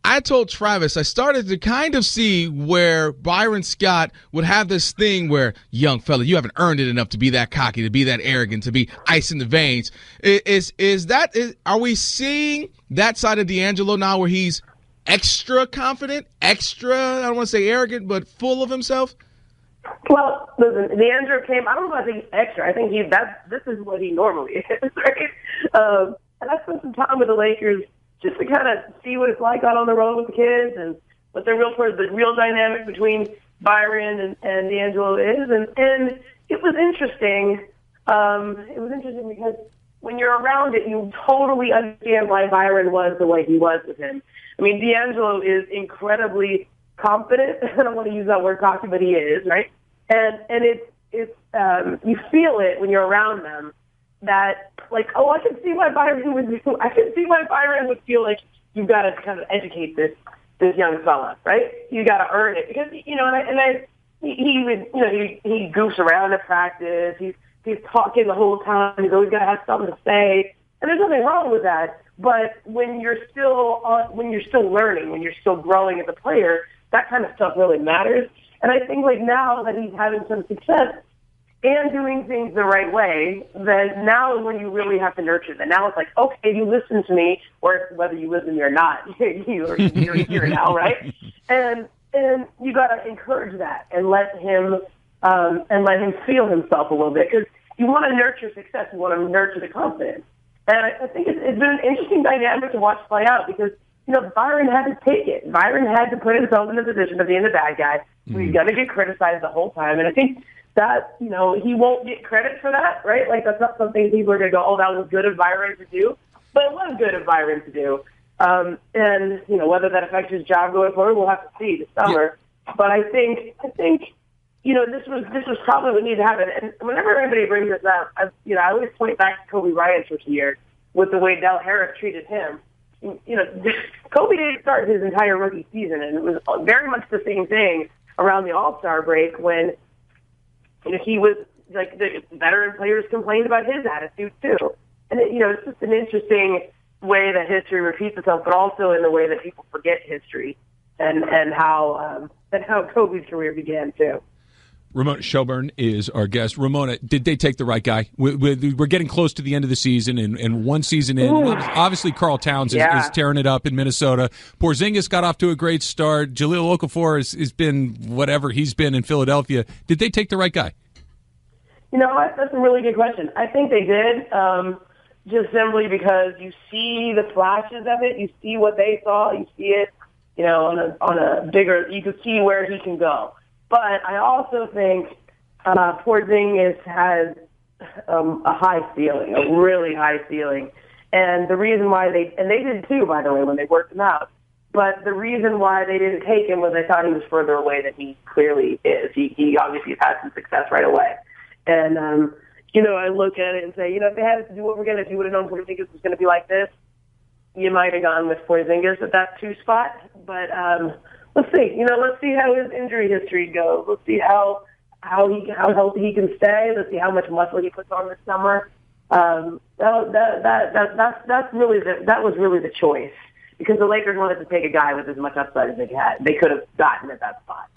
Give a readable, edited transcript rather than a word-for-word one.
I told Travis I started to kind of see where Byron Scott would have this thing where, young fella, you haven't earned it enough to be that cocky, to be that arrogant, to be ice in the veins. Are we seeing that side of D'Angelo now where he's extra confident, extra, I don't want to say arrogant, but full of himself? Well, listen, D'Angelo came, I don't know if I think extra. I think this is what he normally is, right? And I spent some time with the Lakers just to kind of see what it's like out on the road with the kids and what the real dynamic between Byron and D'Angelo is. And it was interesting. It was interesting because when you're around it, you totally understand why Byron was the way he was with him. I mean, D'Angelo is incredibly confident. I don't want to use that word cocky, but he is, right? And it's you feel it when you're around them. That, like, oh, I can see why Byron would feel like you've got to kind of educate this young fella, right? You got to earn it because he goofs around at practice. He's talking the whole time. He's always got to have something to say, and there's nothing wrong with that. But when you're still learning, when you're still growing as a player, that kind of stuff really matters. And I think like now that he's having some success and doing things the right way, then now is when you really have to nurture them. Now it's like, okay, you listen to me, or whether you listen to me or not, you're here now, right? And you got to encourage that and let him feel himself a little bit, because you want to nurture success, you want to nurture the confidence. And I think it's been an interesting dynamic to watch play out because, Byron had to take it. Byron had to put himself in the position of being the bad guy. So he's going to get criticized the whole time. And I think that, he won't get credit for that, right? Like, that's not something people are going to go, oh, that was good of Byron to do. But it was good of Byron to do. And, whether that affects his job going forward, we'll have to see this summer. Yeah. But I think, this was probably what needed to happen. And whenever anybody brings this up, I always point back to Kobe Bryant's rookie year with the way Del Harris treated him. Kobe didn't start his entire rookie season, and it was very much the same thing around the All-Star break when he was, like, the veteran players complained about his attitude, too. And, it's just an interesting way that history repeats itself, but also in the way that people forget history and how Kobe's career began, too. Ramona Shelburne is our guest. Ramona, did they take the right guy? We're getting close to the end of the season, and one season in, obviously Karl Towns is tearing it up in Minnesota. Porzingis got off to a great start. Jahlil Okafor has been whatever he's been in Philadelphia. Did they take the right guy? That's a really good question. I think they did, just simply because you see the flashes of it. You see what they saw. You see it, on a bigger – you can see where he can go. But I also think Porzingis has a high ceiling, a really high ceiling. And the reason why they did too, by the way, when they worked him out. But the reason why they didn't take him was they thought he was further away than he clearly is. He obviously has had some success right away. And, I look at it and say, if they had to do what we're going to do, would have known Porzingis was going to be like this. You might have gone with Porzingis at that 2 spot. But, let's see. Let's see how his injury history goes. Let's see how healthy he can stay. Let's see how much muscle he puts on this summer. That was really the choice, because the Lakers wanted to take a guy with as much upside as they had. They could have gotten at that spot.